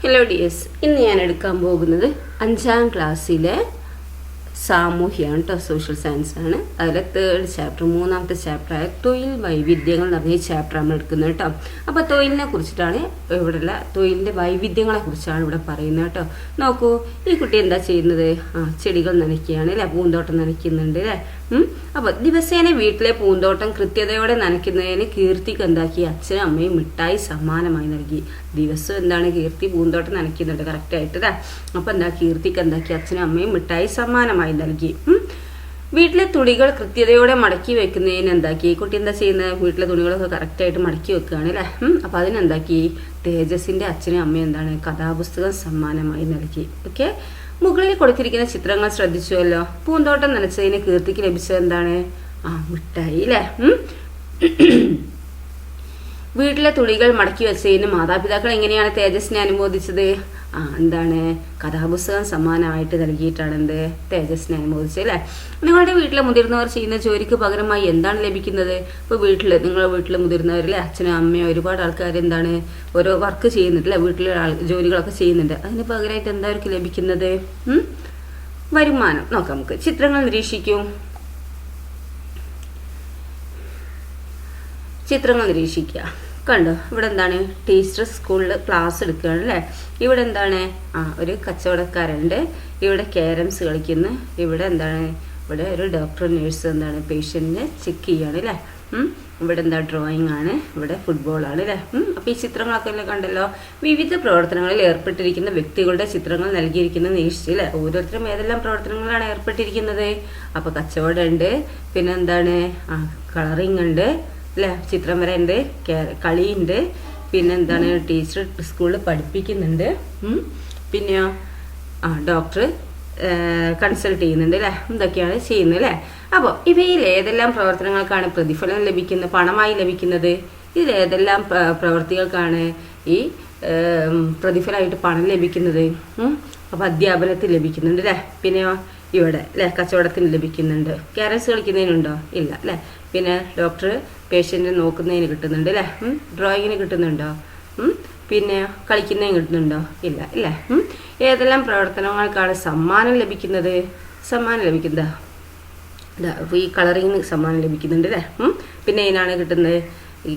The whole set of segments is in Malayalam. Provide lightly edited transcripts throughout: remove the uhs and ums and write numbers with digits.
ഹലോ ഡിയേഴ്സ്, ഇന്ന് ഞാൻ എടുക്കാൻ പോകുന്നത് 5ാം ക്ലാസ്സിലെ സാമൂഹ്യമാണ് കേട്ടോ. സോഷ്യൽ സയൻസ് ആണ്. അതിലെ 3rd ചാപ്റ്റർ, 3ാമത്തെ ചാപ്റ്ററായ തൊഴിൽ വൈവിധ്യങ്ങൾ എന്ന് പറഞ്ഞ ഈ ചാപ്റ്റർ നമ്മൾ എടുക്കുന്നത് കേട്ടോ. അപ്പോൾ തൊഴിലിനെ കുറിച്ചിട്ടാണ് ഇവിടെയുള്ള തൊഴിലിൻ്റെ വൈവിധ്യങ്ങളെ കുറിച്ചാണ് ഇവിടെ പറയുന്നത് കേട്ടോ. നോക്കൂ, ഈ കുട്ടി എന്താ ചെയ്യുന്നത്? ചെടികൾ നനയ്ക്കുകയാണ് അല്ലേ, പൂന്തോട്ടം നനയ്ക്കുന്നുണ്ട് അല്ലേ. അപ്പോൾ ദിവസേന വീട്ടിലെ പൂന്തോട്ടം കൃത്യതയോടെ നനയ്ക്കുന്നതിന് കീർത്തിക്ക് എന്താക്കി അച്ഛനും അമ്മയും മിഠായി സമ്മാനമായി നൽകി. ദിവസം എന്താണ് കീർത്തി പൂന്തോട്ടം നനയ്ക്കുന്നുണ്ട് കറക്റ്റായിട്ട് അല്ലേ. അപ്പോൾ എന്താ കീർത്തിക്ക് എന്താക്കി അച്ഛനും അമ്മയും മിഠായി സമ്മാനമായി നൽകി. വീട്ടിലെ തുണികൾ കൃത്യതയോടെ മടക്കി വെക്കുന്നതിന് എന്താക്കി കുട്ടി എന്താ ചെയ്യുന്നത്? വീട്ടിലെ തുണികളൊക്കെ കറക്റ്റായിട്ട് മടക്കി വെക്കുകയാണ് അല്ലേ. അപ്പോൾ അതിനെന്താക്കി തേജസിൻ്റെ അച്ഛനും അമ്മയും എന്താണ് കഥാപുസ്തകം സമ്മാനമായി നൽകി. ഓക്കെ, മുകളിൽ കൊടുത്തിരിക്കുന്ന ചിത്രങ്ങൾ ശ്രദ്ധിച്ചുവല്ലോ. പൂന്തോട്ടം നനച്ചതിന് കീർത്തിക്ക് ലഭിച്ചത് എന്താണ്? മിഠായി അല്ലേ. വീട്ടിലെ തുണികൾ മടക്കി വെച്ചതിന് മാതാപിതാക്കൾ എങ്ങനെയാണ് തേജസ്സിനെ അനുമോദിച്ചത്? എന്താണ് കഥാപുസ്തകം സമ്മാനമായിട്ട് നൽകിയിട്ടാണ് എന്ത് തേജസ്സിനെ അനുമോദിച്ചത് അല്ലേ. നിങ്ങളുടെ വീട്ടിലെ മുതിർന്നവർ ചെയ്യുന്ന ജോലിക്ക് പകരമായി എന്താണ് ലഭിക്കുന്നത്? ഇപ്പോൾ നിങ്ങളുടെ വീട്ടിലെ മുതിർന്നവരിലെ അച്ഛനും അമ്മയോ ഒരുപാട് ആൾക്കാർ എന്താണ് ഓരോ വർക്ക് ചെയ്യുന്നുണ്ട് അല്ലേ, വീട്ടിലെ ജോലികളൊക്കെ ചെയ്യുന്നുണ്ട്. അതിന് പകരമായിട്ട് എന്താ അവർക്ക് ലഭിക്കുന്നത്? വരുമാനം. നോക്കാം നമുക്ക്. ചിത്രങ്ങൾ നിരീക്ഷിക്കും. ചിത്രങ്ങൾ നിരീക്ഷിക്കുക. കണ്ടോ, ഇവിടെ എന്താണ് ടീച്ചർ സ്കൂളിൽ ക്ലാസ് എടുക്കുകയാണ് അല്ലേ. ഇവിടെ എന്താണ് ഒരു കച്ചവടക്കാരുണ്ട്. ഇവിടെ ക്യാരംസ് കളിക്കുന്നു. ഇവിടെ എന്താണ് ഇവിടെ ഒരു ഡോക്ടർ നേഴ്സ് എന്താണ് പേഷ്യൻറ്റിനെ ചെക്ക് ചെയ്യാണ് അല്ലേ. ഇവിടെ എന്താ ഡ്രോയിങ് ആണ്. ഇവിടെ ഫുട്ബോളാണ് അല്ലേ. അപ്പോൾ ഈ ചിത്രങ്ങളൊക്കെ അല്ലേ കണ്ടല്ലോ. വിവിധ പ്രവർത്തനങ്ങളിൽ ഏർപ്പെട്ടിരിക്കുന്ന വ്യക്തികളുടെ ചിത്രങ്ങൾ നൽകിയിരിക്കുന്നത് നിരീക്ഷിച്ചു അല്ലേ. ഓരോരുത്തരും ഏതെല്ലാം പ്രവർത്തനങ്ങളാണ് ഏർപ്പെട്ടിരിക്കുന്നത്? അപ്പോൾ കച്ചവടം ഉണ്ട്, പിന്നെ എന്താണ് കളറിങ് ഉണ്ട് അല്ലേ, ചിത്രം വര ഉണ്ട്, കളിയുണ്ട്, പിന്നെ എന്താണ് ടീച്ചർ സ്കൂളിൽ പഠിപ്പിക്കുന്നുണ്ട്, പിന്നെയോ ഡോക്ടർ കൺസൾട്ട് ചെയ്യുന്നുണ്ട് അല്ലേ. ഇതൊക്കെയാണ് ചെയ്യുന്നത് അല്ലേ. അപ്പോൾ ഇവയിൽ ഏതെല്ലാം പ്രവർത്തനങ്ങൾക്കാണ് പ്രതിഫലം ലഭിക്കുന്നത്, പണമായി ലഭിക്കുന്നത്? ഇതിലേതെല്ലാം പ്രവൃത്തികൾക്കാണ് ഈ പ്രതിഫലമായിട്ട് പണം ലഭിക്കുന്നത്? അപ്പോൾ അധ്യാപനത്തിൽ ലഭിക്കുന്നുണ്ട് അല്ലേ. പിന്നെയോ ഇവിടെ അല്ലേ കച്ചവടത്തിന് ലഭിക്കുന്നുണ്ട്. ക്യാരംസ് കളിക്കുന്നതിനുണ്ടോ? ഇല്ല അല്ലേ. പിന്നെ ഡോക്ടർ പേഷ്യൻറ്റിനെ നോക്കുന്നതിന് കിട്ടുന്നുണ്ട് അല്ലേ. ഡ്രോയിങ്ങിന് കിട്ടുന്നുണ്ടോ? പിന്നെ കളിക്കുന്നതിന് കിട്ടുന്നുണ്ടോ? ഇല്ല അല്ലേ. ഏതെല്ലാം പ്രവർത്തനങ്ങൾക്കാണ് സമ്മാനം ലഭിക്കുന്നത്? സമ്മാനം ലഭിക്കുന്നത് ഈ കളറിങ്ങിന് സമ്മാനം ലഭിക്കുന്നുണ്ട് അല്ലേ. പിന്നെ ഇതിനാണ് കിട്ടുന്നത് ഈ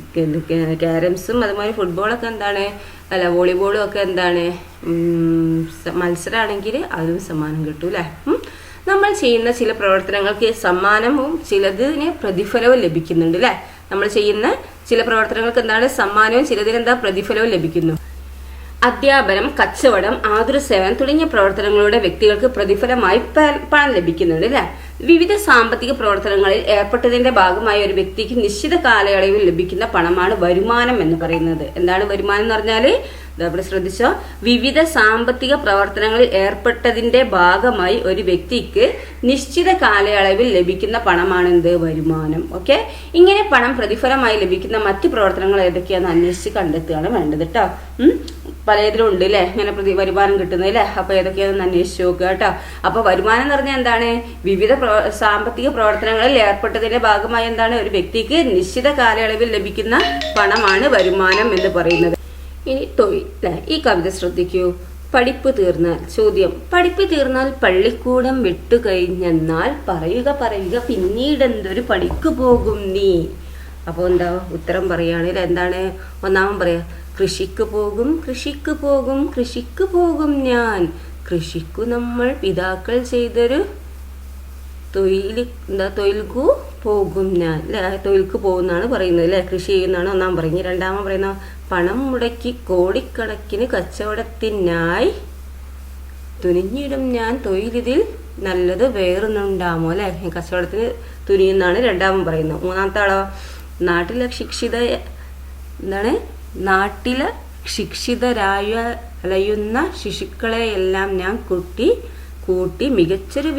ക്യാരംസും അതുപോലെ ഫുട്ബോളൊക്കെ എന്താണ് അല്ല വോളിബോളും ഒക്കെ എന്താണ് മത്സരമാണെങ്കിൽ അതിനും സമ്മാനം കിട്ടും അല്ലേ. നമ്മൾ ചെയ്യുന്ന ചില പ്രവർത്തനങ്ങൾക്ക് സമ്മാനവും ചിലതിന് പ്രതിഫലവും ലഭിക്കുന്നുണ്ട് അല്ലേ. നമ്മൾ ചെയ്യുന്ന ചില പ്രവർത്തനങ്ങൾക്ക് എന്താണ് സമ്മാനവും ചിലതിന് എന്താ പ്രതിഫലവും ലഭിക്കുന്നു. അധ്യാപനം, കച്ചവടം, ആതുര സേവനം തുടങ്ങിയ പ്രവർത്തനങ്ങളുടെ വ്യക്തികൾക്ക് പ്രതിഫലമായി പണം ലഭിക്കുന്നുണ്ട് അല്ലേ. വിവിധ സാമ്പത്തിക പ്രവർത്തനങ്ങളിൽ ഏർപ്പെട്ടതിന്റെ ഭാഗമായി ഒരു വ്യക്തിക്ക് നിശ്ചിത കാലയളവിൽ ലഭിക്കുന്ന പണമാണ് വരുമാനം എന്ന് പറയുന്നത്. എന്താണ് വരുമാനം എന്ന് പറഞ്ഞാൽ ഇവിടെ ശ്രദ്ധിച്ചോ, വിവിധ സാമ്പത്തിക പ്രവർത്തനങ്ങളിൽ ഏർപ്പെട്ടതിന്റെ ഭാഗമായി ഒരു വ്യക്തിക്ക് നിശ്ചിത കാലയളവിൽ ലഭിക്കുന്ന പണമാണ് എന്ത് വരുമാനം. ഓക്കെ, ഇങ്ങനെ പണം പ്രതിഫലമായി ലഭിക്കുന്ന മറ്റു പ്രവർത്തനങ്ങൾ ഏതൊക്കെയാണെന്ന് അന്വേഷിച്ച് കണ്ടെത്തുകയാണ് വേണ്ടത് കേട്ടോ. പലതിലും ഉണ്ട് അല്ലേ ഇങ്ങനെ വരുമാനം കിട്ടുന്നത് അല്ലേ. അപ്പോൾ ഏതൊക്കെയാണെന്ന് അന്വേഷിച്ച് നോക്കുക കേട്ടോ. അപ്പോൾ വരുമാനം എന്ന് പറഞ്ഞാൽ എന്താണ്? വിവിധ സാമ്പത്തിക പ്രവർത്തനങ്ങളിൽ ഏർപ്പെട്ടതിന്റെ ഭാഗമായി എന്താണ് ഒരു വ്യക്തിക്ക് നിശ്ചിത കാലയളവിൽ ലഭിക്കുന്ന പണമാണ് വരുമാനം എന്ന് പറയുന്നത്. ഇനി തൊഴിൽ അല്ലേ. ഈ കവിത ശ്രദ്ധിക്കൂ. പഠിപ്പ് തീർന്നാൽ ചോദ്യം, പഠിപ്പ് തീർന്നാൽ പള്ളിക്കൂടം വിട്ടുകഴിഞ്ഞെന്നാൽ പറയുക പിന്നീട് എന്തൊരു പണിക്ക് പോകും നീ? അപ്പോൾ എന്താ ഉത്തരം പറയുകയാണെങ്കിൽ എന്താണ്? ഒന്നാമൻ പറയാ കൃഷിക്ക് പോകും ഞാൻ. കൃഷിക്കു നമ്മൾ പിതാക്കൾ ചെയ്തൊരു തൊഴിൽക്കു പോകും ഞാൻ അല്ലെ. തൊഴിൽക്ക് പോകുന്നാണ് പറയുന്നത് അല്ലെ. കൃഷി ചെയ്യുന്നതാണ് ഒന്നാം പറയുന്നത്. രണ്ടാമൻ പറയുന്ന പണം മുടക്കി കോടിക്കണക്കിന് കച്ചവടത്തിനായി തുനിഞ്ഞിടും ഞാൻ തൊഴിലിതിൽ നല്ലത് വേറൊന്നുണ്ടാമോ അല്ലെ. കച്ചവടത്തിന് തുനിയുന്നാണ് രണ്ടാമൻ പറയുന്നത്. മൂന്നാമത്തെ ആളോ നാട്ടിലെ ശിക്ഷിതരായ അലയുന്ന ശിശുക്കളെയെല്ലാം ഞാൻ കൂട്ടി മികച്ചൊരു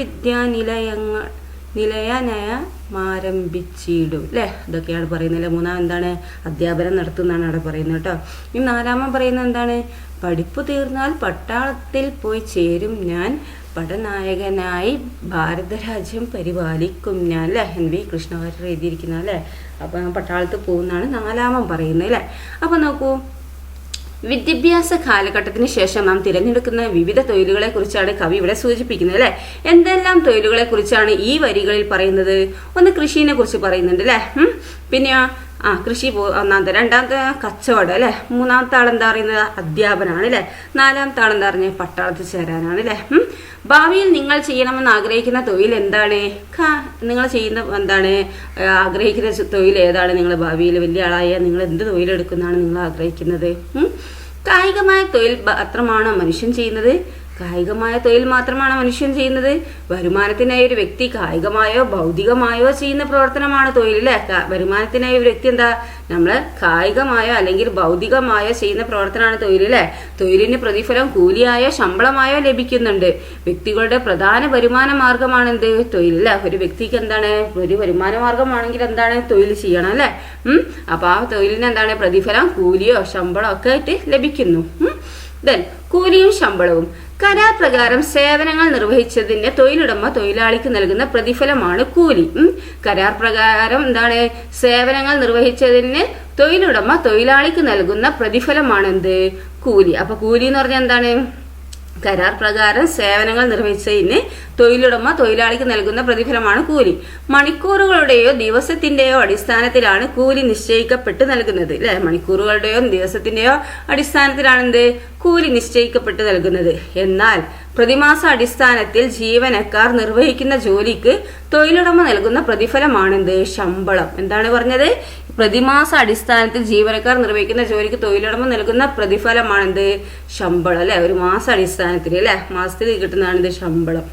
നിലയനയമാരംഭിച്ചിടും അല്ലേ. ഇതൊക്കെയാണ് പറയുന്നത്. മൂന്നാം എന്താണ്? അധ്യാപനം നടത്തുന്നതാണ് അവിടെ പറയുന്നത് കേട്ടോ. ഇനി നാലാമൻ പറയുന്നത് എന്താണ്? പഠിപ്പ് തീർന്നാൽ പട്ടാളത്തിൽ പോയി ചേരും ഞാൻ. പടനായകനായി ഭാരതരാജ്യം പരിപാലിക്കും ഞാൻ അല്ലേ. NV കൃഷ്ണവാര്യർ എഴുതിയിരിക്കുന്ന അല്ലേ. അപ്പം പട്ടാളത്തിൽ പോകുന്നതാണ് നാലാമൻ പറയുന്നത് അല്ലേ. അപ്പം നോക്കൂ, വിദ്യാഭ്യാസ കാലഘട്ടത്തിന് ശേഷം നാം തിരഞ്ഞെടുക്കുന്ന വിവിധ തൊഴിലുകളെ കുറിച്ചാണ് കവി ഇവിടെ സൂചിപ്പിക്കുന്നത് അല്ലെ. എന്തെല്ലാം തൊഴിലുകളെ കുറിച്ചാണ് ഈ വരികളിൽ പറയുന്നത്? ഒന്ന് കൃഷിനെ കുറിച്ച് പറയുന്നുണ്ട് അല്ലെ. പിന്നെ കൃഷി ഒന്നാമത്തെ, രണ്ടാമത്തെ കച്ചവടം അല്ലെ, മൂന്നാമത്തെ ആളെന്താ പറയുന്നത് അധ്യാപനാണ് അല്ലെ, നാലാമത്തെ ആളെന്താ പറഞ്ഞത് പട്ടാളത്തിൽ ചേരാനാണ് അല്ലെ. ഭാവിയിൽ നിങ്ങൾ ചെയ്യണമെന്ന് ആഗ്രഹിക്കുന്ന തൊഴിൽ എന്താണ്? നിങ്ങൾ ചെയ്യുന്ന എന്താണ് ആഗ്രഹിക്കുന്ന തൊഴിൽ ഏതാണ്? നിങ്ങൾ ഭാവിയിൽ വലിയ ആളായ നിങ്ങൾ എന്ത് തൊഴിലെടുക്കുന്നതാണ് നിങ്ങൾ ആഗ്രഹിക്കുന്നത്? കായികമായ തൊഴിൽ മാത്രമാണോ മനുഷ്യൻ ചെയ്യുന്നത്? കായികമായ തൊഴിൽ മാത്രമാണ് മനുഷ്യൻ ചെയ്യുന്നത്? വരുമാനത്തിനായി ഒരു വ്യക്തി കായികമായോ ഭൗതികമായോ ചെയ്യുന്ന പ്രവർത്തനമാണ് തൊഴിൽ അല്ലെ. വരുമാനത്തിനായി ഒരു വ്യക്തി എന്താ നമ്മള് കായികമായോ അല്ലെങ്കിൽ ഭൗതികമായോ ചെയ്യുന്ന പ്രവർത്തനമാണ് തൊഴിൽ അല്ലെ. തൊഴിലിന് പ്രതിഫലം കൂലിയായോ ശമ്പളമായോ ലഭിക്കുന്നുണ്ട്. വ്യക്തികളുടെ പ്രധാന വരുമാന മാർഗമാണ് എന്ത്? തൊഴിൽ അല്ലെ. ഒരു വ്യക്തിക്ക് എന്താണ് ഒരു വരുമാന മാർഗമാണെങ്കിൽ എന്താണ് തൊഴിൽ ചെയ്യണം അല്ലെ. അപ്പൊ ആ തൊഴിലിന് എന്താണ് പ്രതിഫലം കൂലിയോ ശമ്പളമോ ഒക്കെ ആയിട്ട് ലഭിക്കുന്നു. കൂലിയും ശമ്പളവും കരാർ പ്രകാരം സേവനങ്ങൾ നിർവഹിച്ചതിന്റെ തൊഴിലുടമ തൊഴിലാളിക്ക് നൽകുന്ന പ്രതിഫലമാണ് കൂലി. കരാർ പ്രകാരം എന്താണ് സേവനങ്ങൾ നിർവഹിച്ചതിന് തൊഴിലുടമ തൊഴിലാളിക്ക് നൽകുന്ന പ്രതിഫലമാണ് എന്ത്? കൂലി. അപ്പൊ കൂലി എന്ന് പറഞ്ഞാൽ എന്താണ്? കരാർ പ്രകാരം സേവനങ്ങൾ നിർവഹിച്ചതിന് തൊഴിലുടമ തൊഴിലാളിക്ക് നൽകുന്ന പ്രതിഫലമാണ് കൂലി. മണിക്കൂറുകളുടെയോ ദിവസത്തിന്റെയോ അടിസ്ഥാനത്തിലാണ് കൂലി നിശ്ചയിക്കപ്പെട്ട് നൽകുന്നത് അല്ലെ. മണിക്കൂറുകളുടെയോ ദിവസത്തിന്റെയോ അടിസ്ഥാനത്തിലാണ് എന്ത്? കൂലി നിശ്ചയിക്കപ്പെട്ട് നൽകുന്നത്. എന്നാൽ പ്രതിമാസ അടിസ്ഥാനത്തിൽ ജീവനക്കാർ നിർവഹിക്കുന്ന ജോലിക്ക് തൊഴിലുടമ നൽകുന്ന പ്രതിഫലമാണെന്ത്? ശമ്പളം. എന്താണ് പറഞ്ഞത്? പ്രതിമാസ അടിസ്ഥാനത്തിൽ ജീവനക്കാർ നിർവഹിക്കുന്ന ജോലിക്ക് തൊഴിലുടമ നൽകുന്ന പ്രതിഫലമാണെന്ത്? ശമ്പളം അല്ലെ. ഒരു മാസ അടിസ്ഥാനത്തിൽ അല്ലെ, മാസത്തിൽ കിട്ടുന്നതാണിത് ശമ്പളം.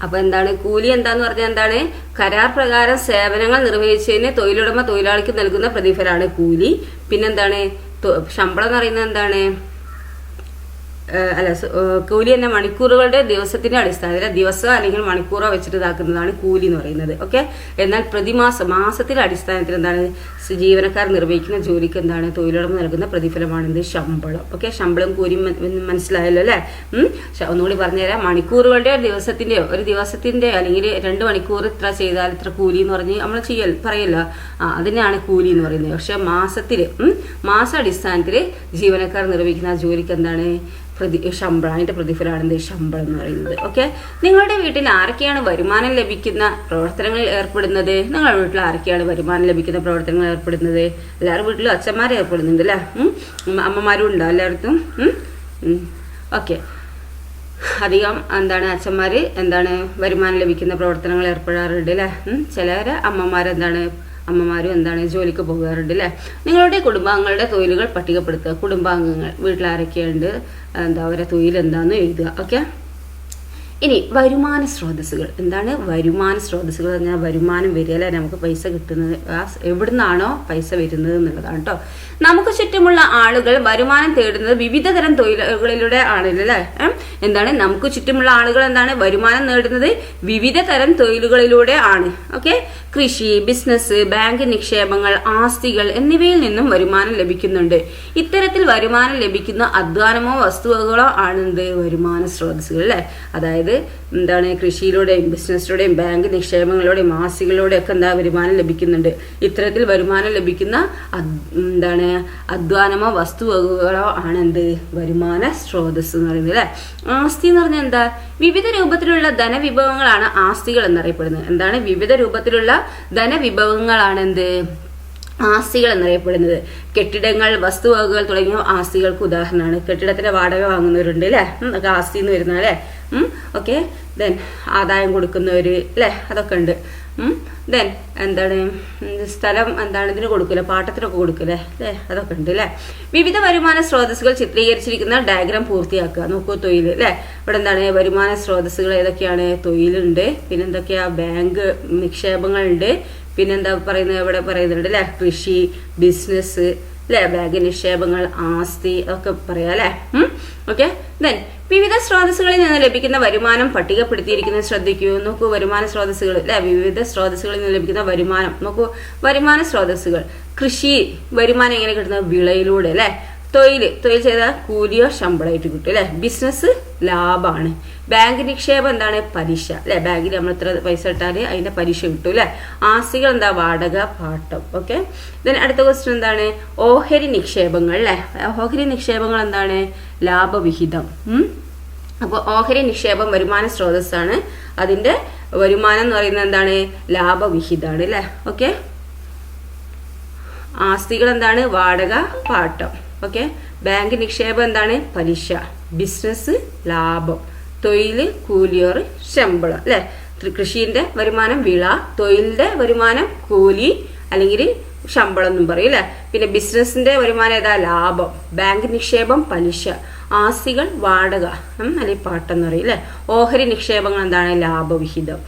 അപ്പൊ എന്താണ് കൂലി? എന്താന്ന് പറഞ്ഞാൽ എന്താണ്? കരാർ പ്രകാരം സേവനങ്ങൾ നിർവഹിച്ചതിന് തൊഴിലുടമ തൊഴിലാളിക്ക് നൽകുന്ന പ്രതിഫലമാണ് കൂലി. പിന്നെന്താണ് ശമ്പളം എന്ന് പറയുന്നത്? എന്താണ് കൂലി തന്നെ മണിക്കൂറുകളുടെ ദിവസത്തിന്റെ അടിസ്ഥാനത്തിൽ ദിവസം അല്ലെങ്കിൽ മണിക്കൂറോ വെച്ചിട്ട് ഇതാക്കുന്നതാണ് കൂലി എന്ന് പറയുന്നത്. ഓക്കെ. എന്നാൽ മാസത്തിന്റെ അടിസ്ഥാനത്തിൽ എന്താണ് ജീവനക്കാർ നിർവഹിക്കുന്ന ജോലിക്ക് എന്താണ് തൊഴിലുടമ നൽകുന്ന പ്രതിഫലമാണ് എന്ത്? ശമ്പളം. ഓക്കെ. ശമ്പളം കൂലിയും മനസ്സിലായല്ലോ അല്ലെ. ഒന്നുകൂടി പറഞ്ഞുതരാം. മണിക്കൂറുകളുടെയോ ദിവസത്തിന്റെയോ ഒരു ദിവസത്തിന്റെ അല്ലെങ്കിൽ 2 മണിക്കൂർ ഇത്ര ചെയ്താൽ ഇത്ര കൂലി എന്ന് പറഞ്ഞ് നമ്മൾ പറയല്ലോ. അതിനാണ് കൂലി എന്ന് പറയുന്നത്. പക്ഷെ മാസാടിസ്ഥാനത്തിൽ ജീവനക്കാർ നിർവഹിക്കുന്ന ജോലിക്ക് എന്താണ് ശമ്പളം. അതിന്റെ പ്രതിഫലമാണ് എന്ത്? ശമ്പളം എന്ന് പറയുന്നത്. ഓക്കെ. നിങ്ങളുടെ വീട്ടിൽ ആരൊക്കെയാണ് വരുമാനം ലഭിക്കുന്ന പ്രവർത്തനങ്ങളിൽ ഏർപ്പെടുന്നത്? നിങ്ങളുടെ വീട്ടിൽ ആരൊക്കെയാണ് വരുമാനം ലഭിക്കുന്ന പ്രവർത്തനങ്ങളിൽ ഏർപ്പെടുന്നത്? എല്ലാവരും വീട്ടിലും അച്ഛന്മാരെ ഏർപ്പെടുന്നുണ്ട് അല്ലെ. അമ്മമാരും ഉണ്ടോ എല്ലായിടത്തും? ഓക്കെ. അധികം എന്താണ് അച്ഛന്മാര് എന്താണ് വരുമാനം ലഭിക്കുന്ന പ്രവർത്തനങ്ങൾ ഏർപ്പെടാറുണ്ട് അല്ലെ. ചിലര് അമ്മമാരും എന്താണ് ജോലിക്ക് പോകാറുണ്ട് അല്ലെ. നിങ്ങളുടെ കുടുംബാംഗങ്ങളുടെ തൊഴിലുകൾ പട്ടികപ്പെടുത്തുക. കുടുംബാംഗങ്ങൾ വീട്ടിലാരൊക്കെയുണ്ട്, അവരെ തൊഴിൽ എന്താന്ന് എഴുതുക. ഓക്കെ. ഇനി വരുമാന സ്രോതസ്സുകൾ. എന്താണ് വരുമാന സ്രോതസ്സുകൾ? പറഞ്ഞാൽ വരുമാനം വരിക അല്ലെ, നമുക്ക് പൈസ കിട്ടുന്നത് എവിടുന്നാണോ പൈസ വരുന്നത് എന്നുള്ളതാണ് കേട്ടോ. നമുക്ക് ചുറ്റുമുള്ള ആളുകൾ വരുമാനം തേടുന്നത് വിവിധ തരം തൊഴിലുകളിലൂടെ ആണല്ലേ. എന്താണ് നമുക്ക് ചുറ്റുമുള്ള ആളുകൾ എന്താണ് വരുമാനം നേടുന്നത് വിവിധ തരം തൊഴിലുകളിലൂടെ ആണ്. ഓക്കെ. കൃഷി, ബിസിനസ്, ബാങ്ക് നിക്ഷേപങ്ങൾ, ആസ്തികൾ എന്നിവയിൽ നിന്നും വരുമാനം ലഭിക്കുന്നുണ്ട്. ഇത്തരത്തിൽ വരുമാനം ലഭിക്കുന്ന അധ്വാനമോ വസ്തുവകളോ ആണെന്ത്? വരുമാന സ്രോതസ്സുകൾ അല്ലെ. അതായത് എന്താണ് കൃഷിയിലൂടെയും ബിസിനസ്സിലൂടെയും ബാങ്ക് നിക്ഷേപങ്ങളിലൂടെയും ആസ്തികളിലൂടെയും ഒക്കെ എന്താ വരുമാനം ലഭിക്കുന്നുണ്ട്. ഇത്തരത്തിൽ വരുമാനം ലഭിക്കുന്ന എന്താണ് അധ്വാനമോ വസ്തുവകകളോ ആണെന്ത്? വരുമാന സ്രോതസ് എന്ന് പറയുന്നത് അല്ലെ. ആസ്തി എന്ന് പറഞ്ഞാൽ എന്താ? വിവിധ രൂപത്തിലുള്ള ധനവിഭവങ്ങളാണ് ആസ്തികൾ എന്നറിയപ്പെടുന്നത്. എന്താണ്? വിവിധ രൂപത്തിലുള്ള ധനവിഭവങ്ങളാണ് എന്ത്? ആസ്തികൾ എന്നറിയപ്പെടുന്നത്. കെട്ടിടങ്ങൾ, വസ്തുവകകൾ തുടങ്ങിയ ആസ്തികൾക്ക് ഉദാഹരണമാണ്. കെട്ടിടത്തിന്റെ വാടക വാങ്ങുന്നവരുണ്ട് അല്ലെ, അതൊക്കെ ആസ്തി എന്ന് വരുന്ന അല്ലെ. ഓക്കെ. ദെൻ ആദായം കൊടുക്കുന്നവര് അല്ലെ, അതൊക്കെ ഉണ്ട്. ദെൻ എന്താണ് സ്ഥലം എന്താണ് ഇതിന് കൊടുക്കില്ല, പാട്ടത്തിനൊക്കെ കൊടുക്കില്ലേ അല്ലേ, അതൊക്കെ ഉണ്ട് അല്ലെ. വിവിധ വരുമാന സ്രോതസ്സുകൾ ചിത്രീകരിച്ചിരിക്കുന്ന ഡയഗ്രാം പൂർത്തിയാക്കുക. നോക്കൂ തൊഴിൽ അല്ലെ. ഇവിടെ എന്താണ് വരുമാന സ്രോതസ്സുകൾ ഏതൊക്കെയാണ്? തൊഴിലുണ്ട്, പിന്നെന്തൊക്കെയാ ബാങ്ക് നിക്ഷേപങ്ങളുണ്ട്, പിന്നെന്താ പറയുന്നത് ഇവിടെ പറയുന്നുണ്ട് അല്ലെ, കൃഷി, ബിസിനസ് അല്ലെ, ബാങ്ക് നിക്ഷേപങ്ങൾ, ആസ്തി ഒക്കെ പറയാം അല്ലെ. ഓക്കെ. ദെൻ വിവിധ സ്രോതസ്സുകളിൽ നിന്ന് ലഭിക്കുന്ന വരുമാനം പട്ടികപ്പെടുത്തിയിരിക്കുന്നത് ശ്രദ്ധിക്കൂ. നോക്കൂ വരുമാന സ്രോതസ്സുകൾ അല്ലെ, വിവിധ സ്രോതസ്സുകളിൽ നിന്ന് ലഭിക്കുന്ന വരുമാനം നോക്കൂ. വരുമാന സ്രോതസ്സുകൾ കൃഷി വരുമാനം എങ്ങനെ കിട്ടുന്നത്? വിളയിലൂടെ അല്ലെ. തൊഴിൽ ചെയ്താൽ കൂലിയോ ശമ്പളമായിട്ട് കിട്ടും അല്ലെ. ബിസിനസ് ലാഭമാണ്. ബാങ്ക് നിക്ഷേപം എന്താണ്? പലിശ അല്ലെ. ബാങ്കിൽ നമ്മൾ എത്ര പൈസ ഇട്ടാൽ അതിന്റെ പലിശ കിട്ടും അല്ലെ. ആസ്തികൾ എന്താ? വാടക, പാട്ടം. ഓക്കെ. ദെൻ അടുത്ത ക്വസ്റ്റ്യൻ എന്താണ്? ഓഹരി നിക്ഷേപങ്ങൾ അല്ലെ. ഓഹരി നിക്ഷേപങ്ങൾ എന്താണ്? ലാഭവിഹിതം. അപ്പോൾ ഓഹരി നിക്ഷേപം വരുമാന സ്രോതസ്സാണ്. അതിന്റെ വരുമാനം എന്ന് പറയുന്നത് എന്താണ്? ലാഭവിഹിതമാണ് അല്ലെ. ഓക്കെ. ആസ്തികൾ എന്താണ്? വാടക, പാട്ടം. ഓക്കെ. ബാങ്ക് നിക്ഷേപം എന്താണ്? പലിശ. ബിസിനസ് ലാഭം. തൊഴിൽ കൂലിയോർ ശമ്പളം അല്ലെ. കൃഷിന്റെ വരുമാനം വിള, തൊഴിലിന്റെ വരുമാനം കൂലി അല്ലെങ്കിൽ ശമ്പളം എന്നും പറയും അല്ലെ. പിന്നെ ബിസിനസിന്റെ വരുമാനം ഏതാ? ലാഭം. ബാങ്ക് നിക്ഷേപം പലിശ. ആസ്തികൾ വാടക അല്ലെങ്കിൽ പാട്ടം എന്ന് പറയും അല്ലെ. ഓഹരി നിക്ഷേപങ്ങൾ എന്താണ്? ലാഭവിഹിതം.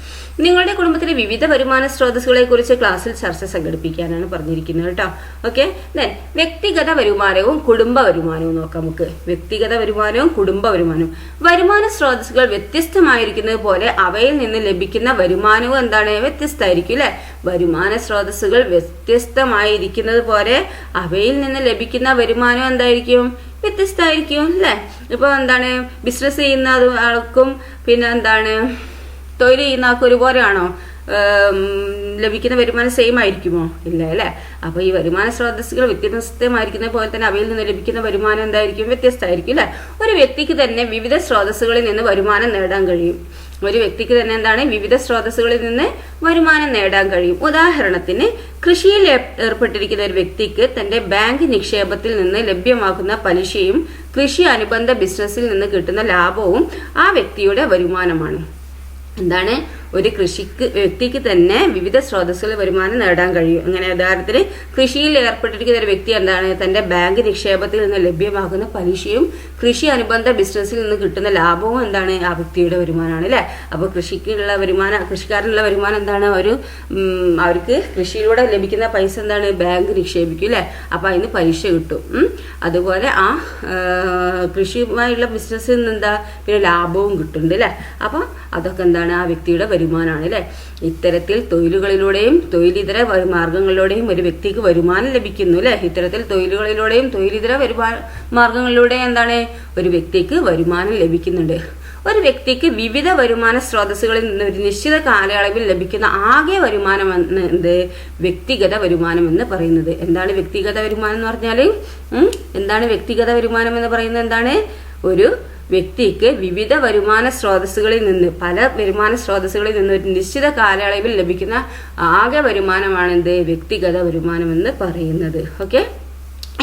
നിങ്ങളുടെ കുടുംബത്തിലെ വിവിധ വരുമാന സ്രോതസ്സുകളെ കുറിച്ച് ക്ലാസ്സിൽ ചർച്ച സംഘടിപ്പിക്കാനാണ് പറഞ്ഞിരിക്കുന്നത് കേട്ടോ. ഓക്കെ. ദെൻ വ്യക്തിഗത വരുമാനവും കുടുംബ വരുമാനവും നോക്കാം നമുക്ക്. വ്യക്തിഗത വരുമാനവും കുടുംബ വരുമാനവും. വരുമാന സ്രോതസ്സുകൾ വ്യത്യസ്തമായിരിക്കുന്നത് പോലെ അവയിൽ നിന്ന് ലഭിക്കുന്ന വരുമാനവും എന്താണ്? വ്യത്യസ്തമായിരിക്കും അല്ലെ. വരുമാന സ്രോതസ്സുകൾ വ്യത്യസ്തമായിരിക്കുന്നത് പോലെ അവയിൽ നിന്ന് ലഭിക്കുന്ന വരുമാനം എന്തായിരിക്കും? വ്യത്യസ്തമായിരിക്കും അല്ലെ. ഇപ്പൊ എന്താണ്? ബിസിനസ് ചെയ്യുന്ന ആൾക്കും പിന്നെ എന്താണ് തൊഴിൽ ചെയ്യുന്ന ആൾക്കും ഒരുപോലെയാണോ ലഭിക്കുന്ന വരുമാനം സെയിം ആയിരിക്കുമോ? ഇല്ല അല്ലെ. അപ്പൊ ഈ വരുമാന സ്രോതസ്സുകൾ വ്യത്യസ്തമായിരിക്കുന്ന പോലെ തന്നെ അവയിൽ നിന്ന് ലഭിക്കുന്ന വരുമാനം എന്തായിരിക്കും? വ്യത്യസ്തമായിരിക്കും അല്ലെ. ഒരു വ്യക്തിക്ക് തന്നെ വിവിധ സ്രോതസ്സുകളിൽ നിന്ന് വരുമാനം നേടാൻ കഴിയും. ഒരു വ്യക്തിക്ക് തന്നെ എന്താണ്? വിവിധ സ്രോതസ്സുകളിൽ നിന്ന് വരുമാനം നേടാൻ കഴിയും. ഉദാഹരണത്തിന് കൃഷിയിൽ ഏർപ്പെട്ടിരിക്കുന്ന ഒരു വ്യക്തിക്ക് തന്റെ ബാങ്ക് നിക്ഷേപത്തിൽ നിന്ന് ലഭ്യമാക്കുന്ന പലിശയും കൃഷി അനുബന്ധ ബിസിനസ്സിൽ നിന്ന് കിട്ടുന്ന ലാഭവും ആ വ്യക്തിയുടെ വരുമാനമാണ്. എന്താണ്? ഒരു വ്യക്തിക്ക് തന്നെ വിവിധ സ്രോതസ്സുകളിൽ വരുമാനം നേടാൻ കഴിയും. അങ്ങനെ ഉദാഹരണത്തിന് കൃഷിയിൽ ഏർപ്പെട്ടിരിക്കുന്ന ഒരു വ്യക്തി എന്താണ്? തന്റെ ബാങ്ക് നിക്ഷേപത്തിൽ നിന്ന് ലഭ്യമാകുന്ന പലിശയും കൃഷി അനുബന്ധ ബിസിനസ്സിൽ നിന്ന് കിട്ടുന്ന ലാഭവും എന്താണ്? ആ വ്യക്തിയുടെ വരുമാനമാണ് അല്ലെ. അപ്പൊ കൃഷിക്കാരനുള്ള വരുമാനം എന്താണ്? അവർക്ക് കൃഷിയിലൂടെ ലഭിക്കുന്ന പൈസ എന്താണ്? ബാങ്ക് നിക്ഷേപിക്കും അല്ലെ. അപ്പൊ അതിന് പലിശ കിട്ടും. അതുപോലെ ആ കൃഷിയുമായുള്ള ബിസിനസ്സിൽ നിന്ന് എന്താ? പിന്നെ ലാഭവും കിട്ടുന്നുണ്ട് അല്ലെ. അപ്പൊ അതൊക്കെ എന്താണ്? ആ വ്യക്തിയുടെ വരുമാനമാണ് അല്ലെ. ഇത്തരത്തിൽ തൊഴിലുകളിലൂടെയും തൊഴിലിതര മാർഗങ്ങളിലൂടെയും ഒരു വ്യക്തിക്ക് വരുമാനം ലഭിക്കുന്നു അല്ലെ. ഇത്തരത്തിൽ തൊഴിലുകളിലൂടെയും തൊഴിലിതര മാർഗങ്ങളിലൂടെയും എന്താണ്? ഒരു വ്യക്തിക്ക് വരുമാനം ലഭിക്കുന്നുണ്ട്. ഒരു വ്യക്തിക്ക് വിവിധ വരുമാന സ്രോതസ്സുകളിൽ നിന്ന് ഒരു നിശ്ചിത കാലയളവിൽ ലഭിക്കുന്ന ആകെ വരുമാനം എന്ത്? വ്യക്തിഗത വരുമാനം എന്ന് പറയുന്നത്. എന്താണ് വ്യക്തിഗത വരുമാനം എന്ന് പറഞ്ഞാൽ? എന്താണ് വ്യക്തിഗത വരുമാനം എന്ന് പറയുന്നത്? എന്താണ്? ഒരു വ്യക്തിക്ക് വിവിധ വരുമാന സ്രോതസ്സുകളിൽ നിന്ന് ഒരു നിശ്ചിത കാലയളവിൽ ലഭിക്കുന്ന ആകെ വരുമാനമാണ് എന്ത്? വ്യക്തിഗത വരുമാനം എന്ന് പറയുന്നത്. ഓക്കെ.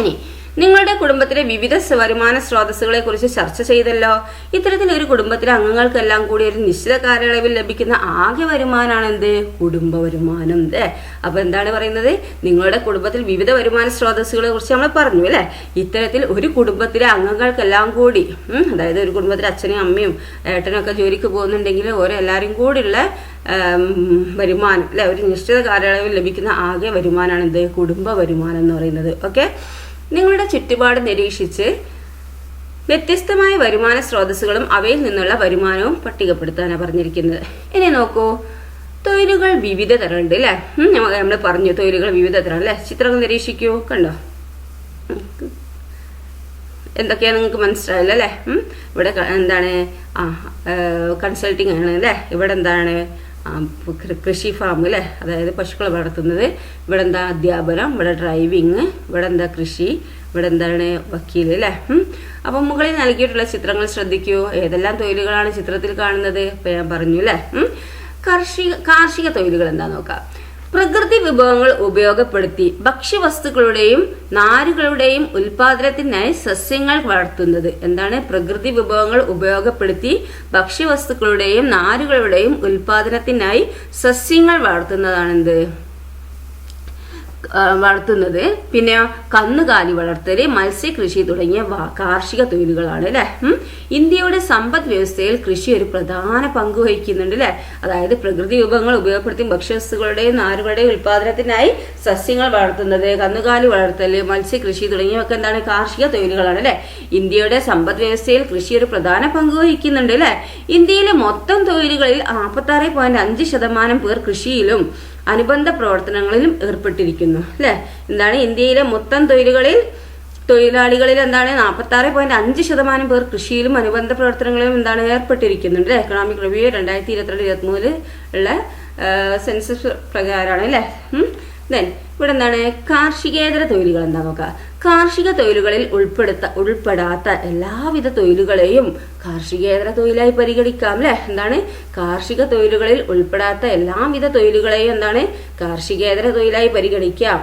ഇനി നിങ്ങളുടെ കുടുംബത്തിലെ വിവിധ വരുമാന സ്രോതസ്സുകളെ കുറിച്ച് ചർച്ച ചെയ്തല്ലോ. ഇത്തരത്തിൽ ഒരു കുടുംബത്തിലെ അംഗങ്ങൾക്കെല്ലാം കൂടി ഒരു നിശ്ചിത കാലയളവിൽ ലഭിക്കുന്ന ആകെ വരുമാനമാണ് എന്ത്? കുടുംബ വരുമാനം. അപ്പൊ എന്താണ് പറയുന്നത്? നിങ്ങളുടെ കുടുംബത്തിൽ വിവിധ വരുമാന സ്രോതസ്സുകളെ കുറിച്ച് നമ്മൾ പറഞ്ഞു അല്ലെ. ഇത്തരത്തിൽ ഒരു കുടുംബത്തിലെ അംഗങ്ങൾക്കെല്ലാം കൂടി അതായത് ഒരു കുടുംബത്തിലെ അച്ഛനും അമ്മയും ഏട്ടനും ഒക്കെ ജോലിക്ക് പോകുന്നുണ്ടെങ്കിൽ ഓരെല്ലാവരും കൂടിയുള്ള വരുമാനം അല്ലെ, ഒരു നിശ്ചിത കാലയളവിൽ ലഭിക്കുന്ന ആകെ വരുമാനമാണ് എന്ത്? കുടുംബ വരുമാനം എന്ന് പറയുന്നത്. ഓക്കെ. നിങ്ങളുടെ ചുറ്റുപാട് നിരീക്ഷിച്ച് വ്യത്യസ്തമായ വരുമാന സ്രോതസ്സുകളും അവയിൽ നിന്നുള്ള വരുമാനവും പട്ടികപ്പെടുത്താനാണ് പറഞ്ഞിരിക്കുന്നത്. ഇനി നോക്കൂ, തൊഴിലുകൾ വിവിധ തരമുണ്ട് അല്ലെ. നമ്മൾ പറഞ്ഞു തൊഴിലുകൾ വിവിധ തരം അല്ലെ. ചിത്രങ്ങൾ നിരീക്ഷിക്കൂ. കണ്ടോ? എന്തൊക്കെയാ നിങ്ങൾക്ക് മനസ്സിലായില്ല അല്ലെ. ഇവിടെ എന്താണ്? കൺസൾട്ടിങ് ആണ് അല്ലെ. ഇവിടെ എന്താണ്? കൃഷി ഫാം അല്ലെ, അതായത് പശുക്കളെ വളർത്തുന്നത്. ഇവിടെ എന്താ? അധ്യാപനം. ഇവിടെ ഡ്രൈവിങ്. ഇവിടെ എന്താ? കൃഷി. ഇവിടെ എന്താണ്? വക്കീൽ അല്ലെ. അപ്പം മുകളിൽ നൽകിയിട്ടുള്ള ചിത്രങ്ങൾ ശ്രദ്ധിക്കൂ. ഏതെല്ലാം തൊഴിലുകളാണ് ചിത്രത്തിൽ കാണുന്നത്? ഇപ്പൊ ഞാൻ പറഞ്ഞു അല്ലെ. കാർഷിക തൊഴിലുകൾ എന്താ നോക്കാം. പ്രകൃതി വിഭവങ്ങൾ ഉപയോഗപ്പെടുത്തി ഭക്ഷ്യവസ്തുക്കളുടെയും നാരുകളുടെയും ഉൽപാദനത്തിനായി സസ്യങ്ങൾ വളർത്തുന്നത്. എന്താണ്? പ്രകൃതി വിഭവങ്ങൾ ഉപയോഗപ്പെടുത്തി ഭക്ഷ്യവസ്തുക്കളുടെയും നാരുകളുടെയും ഉൽപാദനത്തിനായി സസ്യങ്ങൾ വളർത്തുന്നത്. പിന്നെ കന്നുകാലി വളർത്തല്, മത്സ്യകൃഷി തുടങ്ങിയ കാർഷിക തൊഴിലുകളാണ് അല്ലെ. ഇന്ത്യയുടെ സമ്പദ് വ്യവസ്ഥയിൽ കൃഷി ഒരു പ്രധാന പങ്ക് വഹിക്കുന്നുണ്ട് അല്ലെ. അതായത് പ്രകൃതി വിഭവങ്ങൾ ഉപയോഗപ്പെടുത്തി ഭക്ഷ്യവസ്തുക്കളുടെയും നാരുകളുടെയും ഉൽപാദനത്തിനായി സസ്യങ്ങൾ വളർത്തുന്നത്, കന്നുകാലി വളർത്തല്, മത്സ്യകൃഷി തുടങ്ങിയവയൊക്കെ എന്താണ്? കാർഷിക തൊഴിലുകളാണ് അല്ലെ. ഇന്ത്യയുടെ സമ്പദ് വ്യവസ്ഥയിൽ കൃഷി ഒരു പ്രധാന പങ്ക് വഹിക്കുന്നുണ്ട് അല്ലെ. ഇന്ത്യയിലെ മൊത്തം തൊഴിലുകളിൽ 46.5% പേർ കൃഷിയിലും അനുബന്ധ പ്രവർത്തനങ്ങളിലും ഏർപ്പെട്ടിരിക്കുന്നു അല്ലെ. എന്താണ്? ഇന്ത്യയിലെ മൊത്തം തൊഴിലുകളിൽ തൊഴിലാളികളിൽ എന്താണ് 46.5% പേർ കൃഷിയിലും അനുബന്ധ പ്രവർത്തനങ്ങളിലും എന്താണ് ഏർപ്പെട്ടിരിക്കുന്നുണ്ട്. എക്കണോമിക് റിവ്യൂ 2022-23 ഉള്ള സെൻസസ് പ്രകാരമാണ് അല്ലേ. ദെൻ ഇവിടെ എന്താണ് കാർഷികേതര തൊഴിലുകൾ എന്താ നോക്കുക. കാർഷിക തൊഴിലുകളിൽ ഉൾപ്പെടാത്ത എല്ലാവിധ തൊഴിലുകളെയും കാർഷികേതര തൊഴിലായി പരിഗണിക്കാം അല്ലെ. എന്താണ് കാർഷിക തൊഴിലുകളിൽ ഉൾപ്പെടാത്ത എല്ലാവിധ തൊഴിലുകളെയും എന്താണ് കാർഷികേതര തൊഴിലായി പരിഗണിക്കാം.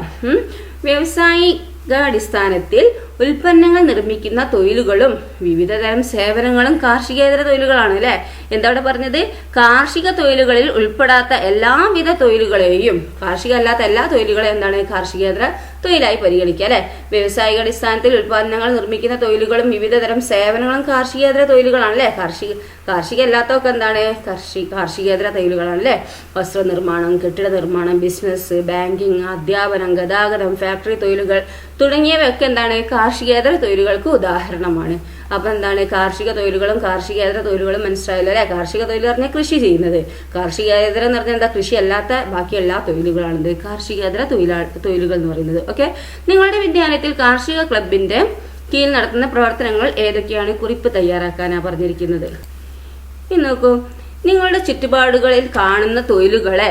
വ്യവസായികാടിസ്ഥാനത്തിൽ ഉൽപ്പന്നങ്ങൾ നിർമ്മിക്കുന്ന തൊഴിലുകളും വിവിധതരം സേവനങ്ങളും കാർഷികേതര തൊഴിലുകളാണ് അല്ലെ. എന്താ ഇവിടെ പറഞ്ഞത്? കാർഷിക തൊഴിലുകളിൽ ഉൾപ്പെടാത്ത എല്ലാവിധ തൊഴിലുകളെയും കാർഷിക അല്ലാത്ത എല്ലാ തൊഴിലുകളെയും എന്താണ് കാർഷികേതര തൊഴിലായി പരിഗണിക്കുക അല്ലെ. വ്യവസായികാടിസ്ഥാനത്തിൽ ഉൽപ്പന്നങ്ങൾ നിർമ്മിക്കുന്ന തൊഴിലുകളും വിവിധതരം സേവനങ്ങളും കാർഷികേതര തൊഴിലുകളാണ് അല്ലെ. കാർഷിക അല്ലാത്തതൊക്കെ എന്താണ് കാർഷികേതര തൊഴിലുകളാണ് അല്ലെ. വസ്ത്രനിർമ്മാണം, കെട്ടിട നിർമ്മാണം, ബിസിനസ്, ബാങ്കിങ്, അധ്യാപനം, ഗതാഗതം, ഫാക്ടറി തൊഴിലുകൾ തുടങ്ങിയവയൊക്കെ എന്താണ് കാർഷികേതര തൊഴിലുകൾക്ക് ഉദാഹരണമാണ്. അപ്പൊ എന്താണ് കാർഷിക തൊഴിലുകളും കാർഷികേതര തൊഴിലുകളും മനസ്സിലായല്ലോ അല്ലെ. കാർഷിക തൊഴിൽ പറഞ്ഞാൽ കൃഷി ചെയ്യുന്നത്, കാർഷികേതര എന്ന് പറഞ്ഞാൽ എന്താ കൃഷി അല്ലാത്ത ബാക്കി എല്ലാ തൊഴിലുകളാണിത് കാർഷികേതര തൊഴിലുകൾ എന്ന് പറയുന്നത്. ഓക്കെ, നിങ്ങളുടെ വിദ്യാലയത്തിൽ കാർഷിക ക്ലബിന്റെ കീഴിൽ നടത്തുന്ന പ്രവർത്തനങ്ങൾ ഏതൊക്കെയാണ്? കുറിപ്പ് തയ്യാറാക്കാനാണ് പറഞ്ഞിരിക്കുന്നത്. ഇനി നോക്കൂ, നിങ്ങളുടെ ചുറ്റുപാടുകളിൽ കാണുന്ന തൊഴിലുകളെ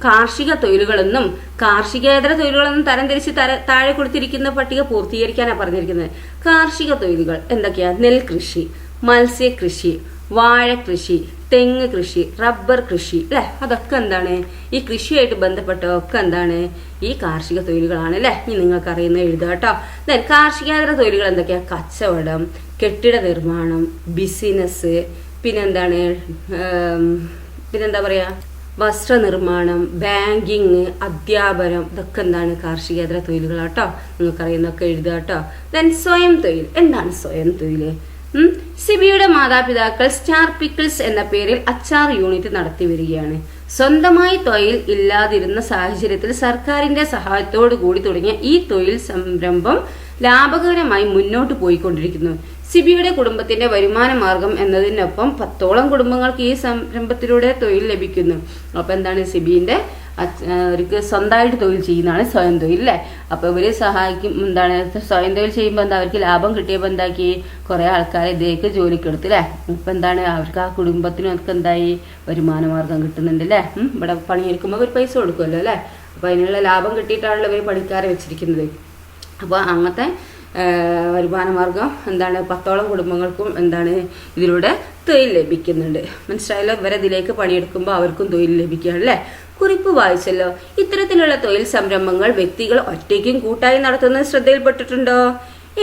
കാർഷിക തൊഴിലുകളെന്നും കാർഷികേതര തൊഴിലുകളെന്നും തരംതിരിച്ച് താഴെ കൊടുത്തിരിക്കുന്ന പട്ടിക പൂർത്തീകരിക്കാനാണ് പറഞ്ഞിരിക്കുന്നത്. കാർഷിക തൊഴിലുകൾ എന്തൊക്കെയാ? നെൽകൃഷി, മത്സ്യകൃഷി, വാഴകൃഷി, തെങ്ങ് കൃഷി, റബ്ബർ കൃഷി അല്ലെ. അതൊക്കെ എന്താണ് ഈ കൃഷിയായിട്ട് ബന്ധപ്പെട്ടതൊക്കെ എന്താണ് ഈ കാർഷിക തൊഴിലുകളാണ് അല്ലെ. ഇനി നിങ്ങൾക്ക് അറിയുന്ന എഴുതുക കേട്ടോ. ദെൻ കാർഷികേതര തൊഴിലുകൾ എന്തൊക്കെയാ? കച്ചവടം, കെട്ടിട നിർമ്മാണം, ബിസിനസ്, പിന്നെന്താ പറയാ വസ്ത്രനിർമ്മാണം, ബാങ്കിങ്, അധ്യാപനം, ഇതൊക്കെ എന്താണ് കാർഷികേതര തൊഴിലുകളാട്ടോ. നിങ്ങൾക്കറിയുന്നൊക്കെ എഴുതുക കേട്ടോ. ദെൻ സ്വയം തൊഴിൽ. എന്താണ് സ്വയം തൊഴില്? സിബിയുടെ മാതാപിതാക്കൾ സ്റ്റാർ പിക്കിൾസ് എന്ന പേരിൽ അച്ചാർ യൂണിറ്റ് നടത്തി വരികയാണ്. സ്വന്തമായി തൊഴിൽ ഇല്ലാതിരുന്ന സാഹചര്യത്തിൽ സർക്കാരിന്റെ സഹായത്തോടു കൂടി തുടങ്ങിയ ഈ തൊഴിൽ സംരംഭം ലാഭകരമായി മുന്നോട്ട് പോയിക്കൊണ്ടിരിക്കുന്നു. സിബിയുടെ കുടുംബത്തിന്റെ വരുമാന മാർഗം എന്നതിനൊപ്പം 10ഓളം കുടുംബങ്ങൾക്ക് ഈ സംരംഭത്തിലൂടെ തൊഴിൽ ലഭിക്കുന്നു. അപ്പൊ എന്താണ് സിബിന്റെ അവർക്ക് സ്വന്തമായിട്ട് തൊഴിൽ ചെയ്യുന്നതാണ് സ്വയം തൊഴിൽ അല്ലേ. അപ്പൊ ഇവര് സഹായിക്കും. എന്താണ് സ്വയം തൊഴിൽ ചെയ്യുമ്പോൾ എന്താ അവർക്ക് ലാഭം കിട്ടിയപ്പോൾ എന്താക്കി കുറെ ആൾക്കാരെ ഇതേക്ക് ജോലിക്ക് എടുത്തു അല്ലേ. ഇപ്പൊ എന്താണ് അവർക്ക് ആ കുടുംബത്തിനും ഒക്കെ എന്തായി വരുമാന മാർഗം കിട്ടുന്നുണ്ട് അല്ലേ. ഇവിടെ പണിയെടുക്കുമ്പോൾ ഒരു പൈസ കൊടുക്കുമല്ലോ അല്ലേ. അപ്പൊ അതിനുള്ള ലാഭം കിട്ടിയിട്ടാണല്ലോ ഇവർ പണിക്കാരെ വെച്ചിരിക്കുന്നത്. അപ്പോൾ അങ്ങനത്തെ വരുമാന മാർഗം എന്താണ് 10ഓളം കുടുംബങ്ങൾക്കും എന്താണ് ഇതിലൂടെ തൊഴിൽ ലഭിക്കുന്നുണ്ട്. മനസ്സിലായല്ലോ. ഇവരതിലേക്ക് പണിയെടുക്കുമ്പോൾ അവർക്കും തൊഴിൽ ലഭിക്കുകയാണ് അല്ലേ. കുറിപ്പ് വായിച്ചല്ലോ. ഇത്തരത്തിലുള്ള തൊഴിൽ സംരംഭങ്ങൾ വ്യക്തികൾ ഒറ്റയ്ക്കും കൂട്ടായി നടത്തുന്നത് ശ്രദ്ധയിൽപ്പെട്ടിട്ടുണ്ടോ?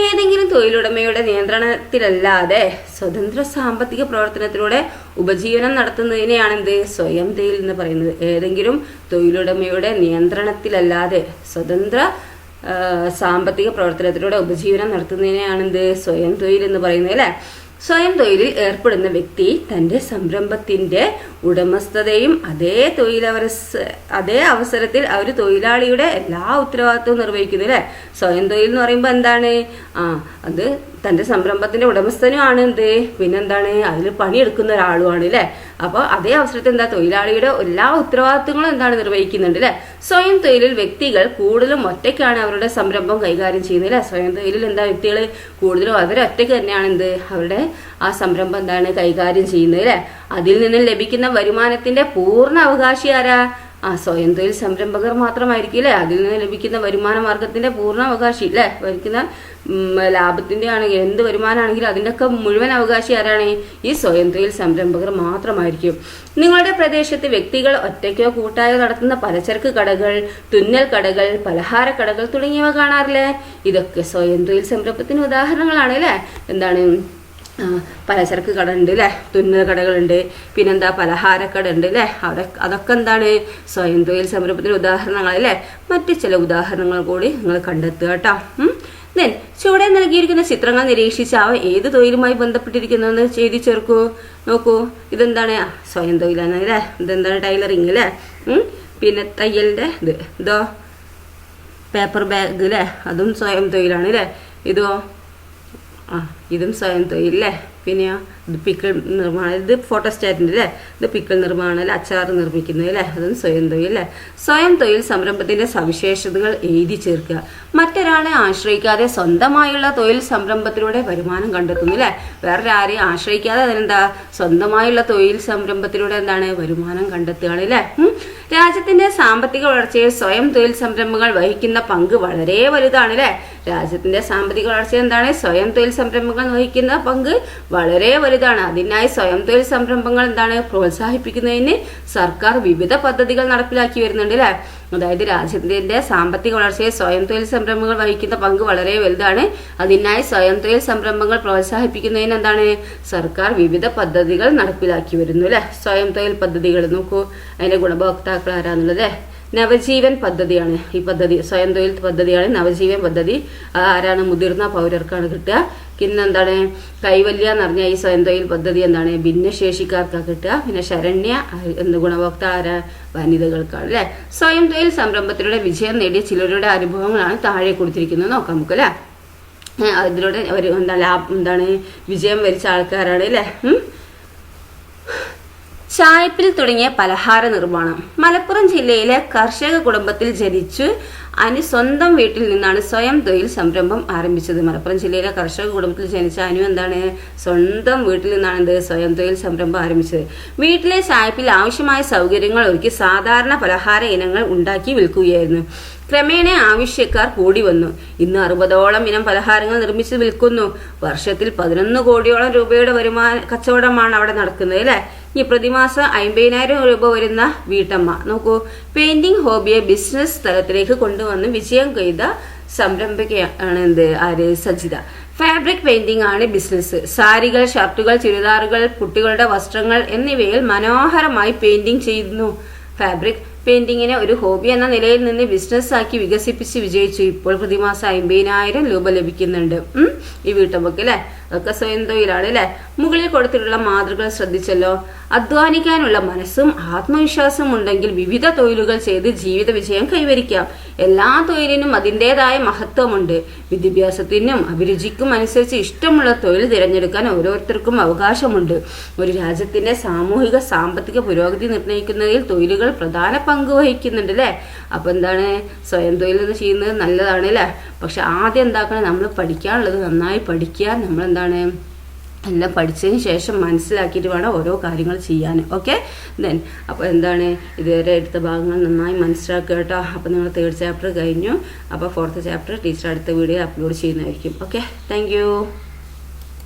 ഏതെങ്കിലും തൊഴിലുടമയുടെ നിയന്ത്രണത്തിലല്ലാതെ സ്വതന്ത്ര സാമ്പത്തിക പ്രവർത്തനത്തിലൂടെ ഉപജീവനം നടത്തുന്നതിനെയാണ് എന്ത് സ്വയം തൊഴിൽ എന്ന് പറയുന്നത്. ഏതെങ്കിലും തൊഴിലുടമയുടെ നിയന്ത്രണത്തിലല്ലാതെ സ്വതന്ത്ര സാമ്പത്തിക പ്രവർത്തനത്തിലൂടെ ഉപജീവനം നടത്തുന്നതിനെയാണെന്ത് സ്വയം തൊഴിൽ എന്ന് പറയുന്നത് അല്ലെ. സ്വയം തൊഴിലിൽ ഏർപ്പെടുന്ന വ്യക്തി തന്റെ സംരംഭത്തിന്റെ ഉടമസ്ഥതയും അതേ അവസരത്തിൽ അവർ തൊഴിലാളിയുടെ എല്ലാ ഉത്തരവാദിത്വവും നിർവഹിക്കുന്നു അല്ലെ. സ്വയം തൊഴിൽ എന്ന് പറയുമ്പോൾ എന്താണ് അത് തന്റെ സംരംഭത്തിന്റെ ഉടമസ്ഥനുമാണ് എന്ത് പിന്നെന്താണ് അതിൽ പണിയെടുക്കുന്ന ഒരാളുമാണ് അല്ലെ. അപ്പൊ അതേ അവസരത്തിൽ എന്താ തൊഴിലാളിയുടെ എല്ലാ ഉത്തരവാദിത്വങ്ങളും എന്താണ് നിർവഹിക്കുന്നുണ്ട് അല്ലെ. സ്വയം തൊഴിലിൽ വ്യക്തികൾ കൂടുതലും ഒറ്റയ്ക്കാണ് അവരുടെ സംരംഭം കൈകാര്യം ചെയ്യുന്നത് അല്ലെ. സ്വയം തൊഴിലിൽ എന്താ വ്യക്തികൾ കൂടുതലും അവരൊറ്റയ്ക്ക് തന്നെയാണ് എന്ത് അവരുടെ ആ സംരംഭം എന്താണ് കൈകാര്യം ചെയ്യുന്നത് അല്ലെ. അതിൽ നിന്നും ലഭിക്കുന്ന വരുമാനത്തിന്റെ പൂർണ്ണ അവകാശി ആരാ? സ്വയം തൊഴിൽ സംരംഭകർ മാത്രമായിരിക്കും അല്ലെ. അതിൽ നിന്ന് ലഭിക്കുന്ന വരുമാന മാർഗത്തിന്റെ പൂർണ്ണ അവകാശി അല്ലെ. ലഭിക്കുന്ന ലാഭത്തിന്റെ ആണെങ്കിൽ എന്ത് വരുമാനമാണെങ്കിലും അതിൻ്റെയൊക്കെ മുഴുവൻ അവകാശി ആരാണ്? ഈ സ്വയം തൊഴിൽ സംരംഭകർ മാത്രമായിരിക്കും. നിങ്ങളുടെ പ്രദേശത്ത് വ്യക്തികൾ ഒറ്റയ്ക്കോ കൂട്ടായോ നടത്തുന്ന പലചരക്ക് കടകൾ, തുന്നൽ കടകൾ, പലഹാര കടകൾ തുടങ്ങിയവ കാണാറില്ലേ? ഇതൊക്കെ സ്വയം തൊഴിൽ സംരംഭത്തിന് ഉദാഹരണങ്ങളാണ് അല്ലെ. എന്താണ് പലചരക്ക് കട ഉണ്ട് അല്ലെ, തുന്നൽ കടകളുണ്ട്, പിന്നെന്താ പലഹാരക്കട ഉണ്ട് അല്ലെ. അതൊക്കെ എന്താണ് സ്വയം തൊഴിൽ സംരംഭത്തിന് ഉദാഹരണങ്ങൾ അല്ലെ. മറ്റു ചില ഉദാഹരണങ്ങൾ കൂടി നിങ്ങൾ കണ്ടെത്തുക കേട്ടോ. ദെൻ ചുവടെ നൽകിയിരിക്കുന്ന ചിത്രങ്ങൾ നിരീക്ഷിച്ച് അവ ഏത് തൊഴിലുമായി ബന്ധപ്പെട്ടിരിക്കുന്നതെന്ന് എഴുതി ചേർക്കൂ. നോക്കൂ, ഇതെന്താണ് സ്വയം തൊഴിലാണ് അല്ലേ. ഇതെന്താണ് ടൈലറിങ് അല്ലേ. പിന്നെ തയ്യലിൻ്റെ ഇതോ പേപ്പർ ബാഗ് അല്ലേ, അതും സ്വയം തൊഴിലാണ് അല്ലേ. ഇതോ ആ ഇതും സ്വയം തൊഴിൽ അല്ലേ. പിന്നെയോ ഇത് പിക്കിൾ നിർമ്മാണം, ഇത് ഫോട്ടോസ്റ്റാറ്റിൻ്റെ അല്ലേ, ഇത് പിക്കിൾ നിർമ്മാണം അല്ലേ, അച്ചാർ നിർമ്മിക്കുന്നത് അല്ലേ, അതും സ്വയം തൊഴിൽ അല്ലേ. സ്വയം തൊഴിൽ സംരംഭത്തിൻ്റെ സവിശേഷതകൾ എഴുതി ചേർക്കുക. മറ്റൊരാളെ ആശ്രയിക്കാതെ സ്വന്തമായുള്ള തൊഴിൽ സംരംഭത്തിലൂടെ വരുമാനം കണ്ടെത്തുന്നു അല്ലേ. വേറൊരാരെയും ആശ്രയിക്കാതെ അതിനെന്താ സ്വന്തമായുള്ള തൊഴിൽ സംരംഭത്തിലൂടെ എന്താണ് വരുമാനം കണ്ടെത്തുകയാണ് അല്ലേ. രാജ്യത്തിന്റെ സാമ്പത്തിക വളർച്ചയിൽ സ്വയം തൊഴിൽ സംരംഭങ്ങൾ വഹിക്കുന്ന പങ്ക് വളരെ വലുതാണ് അല്ലേ. രാജ്യത്തിന്റെ സാമ്പത്തിക വളർച്ചയിൽ എന്താണ് സ്വയം തൊഴിൽ സംരംഭങ്ങൾ വഹിക്കുന്ന പങ്ക് വളരെ വലുതാണ്. അതിനായി സ്വയം തൊഴിൽ സംരംഭങ്ങൾ എന്താണ് പ്രോത്സാഹിപ്പിക്കുന്നതിന് സർക്കാർ വിവിധ പദ്ധതികൾ നടപ്പിലാക്കി വരുന്നുണ്ട് അല്ലേ. അതായത് രാജ്യത്തിന്റെ സാമ്പത്തിക വളർച്ചയിൽ സ്വയം തൊഴിൽ സംരംഭങ്ങൾ വഹിക്കുന്ന പങ്ക് വളരെ വലുതാണ്. അതിനായി സ്വയം തൊഴിൽ സംരംഭങ്ങൾ പ്രോത്സാഹിപ്പിക്കുന്നതിന് എന്താണ് സർക്കാർ വിവിധ പദ്ധതികൾ നടപ്പിലാക്കി വരുന്നു അല്ലെ. സ്വയം തൊഴിൽ പദ്ധതികൾ നോക്കൂ, അതിന്റെ ഗുണഭോക്താക്കൾ ആരാന്നുള്ളത് നവജീവൻ പദ്ധതിയാണ്. ഈ പദ്ധതി സ്വയം തൊഴിൽ പദ്ധതിയാണ് നവജീവൻ പദ്ധതി. ആരാണ് മുതിർന്ന പൗരർക്കാണ് കിട്ടുക. പിന്നെ എന്താണ് കൈവല്യ എന്ന് പറഞ്ഞാൽ ഈ സ്വയം തൊഴിൽ പദ്ധതി എന്താണ് ഭിന്നശേഷിക്കാർക്കാണ് കിട്ടുക. പിന്നെ ശരണ്യ എന്ത് ഗുണഭോക്ത ആരാ വനിതകൾക്കാണ് അല്ലെ. സ്വയം തൊഴിൽ സംരംഭത്തിലൂടെ വിജയം നേടിയ ചിലരുടെ അനുഭവങ്ങളാണ് താഴെ കൊടുത്തിരിക്കുന്നത്. നോക്കാം നമുക്ക് അല്ലെ. അതിലൂടെ അവർ എന്താണ് വിജയം വരിച്ച ആൾക്കാരാണ് അല്ലെ. ചായപ്പിൽ തുടങ്ങിയ പലഹാര നിർമ്മാണം. മലപ്പുറം ജില്ലയിലെ കർഷക കുടുംബത്തിൽ ജനിച്ചു സ്വന്തം വീട്ടിൽ നിന്നാണ് സ്വയം തൊഴിൽ സംരംഭം ആരംഭിച്ചത്. മലപ്പുറം ജില്ലയിലെ കർഷക കുടുംബത്തിൽ ജനിച്ച എന്താണ് സ്വന്തം വീട്ടിൽ നിന്നാണ് എന്ത് സ്വയം തൊഴിൽ സംരംഭം ആരംഭിച്ചത്. വീട്ടിലെ ചായപ്പിൽ ആവശ്യമായ സൗകര്യങ്ങൾ ഒരുക്കി സാധാരണ പലഹാര ഇനങ്ങൾ ഉണ്ടാക്കി വിൽക്കുകയായിരുന്നു. ക്രമേണ ആവശ്യക്കാർ കൂടി വന്നു. ഇന്ന് 60ഓളം ഇനം പലഹാരങ്ങൾ നിർമ്മിച്ച് വിൽക്കുന്നു. വർഷത്തിൽ 11 കോടിയോളം രൂപയുടെ കച്ചവടമാണ് അവിടെ നടക്കുന്നത് അല്ലെ. ഈ പ്രതിമാസം 50,000 രൂപ വരുന്ന വീട്ടമ്മ നോക്കൂ, പെയിന്റിംഗ് ഹോബിയെ ബിസിനസ് തലത്തിലേക്ക് കൊണ്ടുവന്ന് വിജയം കൊയ്ത സംരംഭകയാണ് ആര് സജിത. ഫാബ്രിക് പെയിന്റിംഗ് ആണ് ബിസിനസ്. സാരികൾ, ഷർട്ടുകൾ, ചുരിദാറുകൾ, കുട്ടികളുടെ വസ്ത്രങ്ങൾ എന്നിവയിൽ മനോഹരമായി പെയിന്റിംഗ് ചെയ്യുന്നു. ഫാബ്രിക് പെയിന്റിങ്ങിനെ ഒരു ഹോബി എന്ന നിലയിൽ നിന്ന് ബിസിനസ് ആക്കി വികസിപ്പിച്ച് വിജയിച്ചു. ഇപ്പോൾ പ്രതിമാസം 50,000 രൂപ ലഭിക്കുന്നുണ്ട് ഈ വീട്ടമ്മക്ക് അല്ലെ. അതൊക്കെ സ്വയം തൊഴിലാണ് അല്ലെ. മുകളിൽ കൊടുത്തിട്ടുള്ള മാതൃകൾ ശ്രദ്ധിച്ചല്ലോ. അധ്വാനിക്കാനുള്ള മനസ്സും ആത്മവിശ്വാസവും ഉണ്ടെങ്കിൽ വിവിധ തൊഴിലുകൾ ചെയ്ത് ജീവിത വിജയം കൈവരിക്കാം. എല്ലാ തൊഴിലിനും അതിൻ്റെതായ മഹത്വമുണ്ട്. വിദ്യാഭ്യാസത്തിനും അഭിരുചിക്കും അനുസരിച്ച് ഇഷ്ടമുള്ള തൊഴിൽ തിരഞ്ഞെടുക്കാൻ ഓരോരുത്തർക്കും അവകാശമുണ്ട്. ഒരു രാജ്യത്തിന്റെ സാമൂഹിക സാമ്പത്തിക പുരോഗതി നിർണ്ണയിക്കുന്നതിൽ തൊഴിലുകൾ പ്രധാന പങ്ക് വഹിക്കുന്നുണ്ട് അല്ലെ. അപ്പൊ എന്താണ് സ്വയം തൊഴിൽ ചെയ്യുന്നത് നല്ലതാണ് അല്ലെ. പക്ഷെ ആദ്യം എന്താക്കണം, നമ്മൾ പഠിക്കാനുള്ളത് നന്നായി പഠിക്കുക. നമ്മളെന്താണ് എല്ലാം പഠിച്ചതിന് ശേഷം മനസ്സിലാക്കിയിട്ട് വേണം ഓരോ കാര്യങ്ങൾ ചെയ്യാൻ. ഓക്കെ ദെൻ അപ്പോൾ എന്താണ് ഇതുവരെ എടുത്ത ഭാഗങ്ങൾ നന്നായി മനസ്സിലാക്കുക കേട്ടോ. അപ്പോൾ നിങ്ങൾ 3rd ചാപ്റ്റർ കഴിഞ്ഞു. അപ്പോൾ 4th ചാപ്റ്റർ ടീച്ചർ അടുത്ത വീഡിയോ അപ്ലോഡ് ചെയ്യുന്നതായിരിക്കും. Okay, thank you.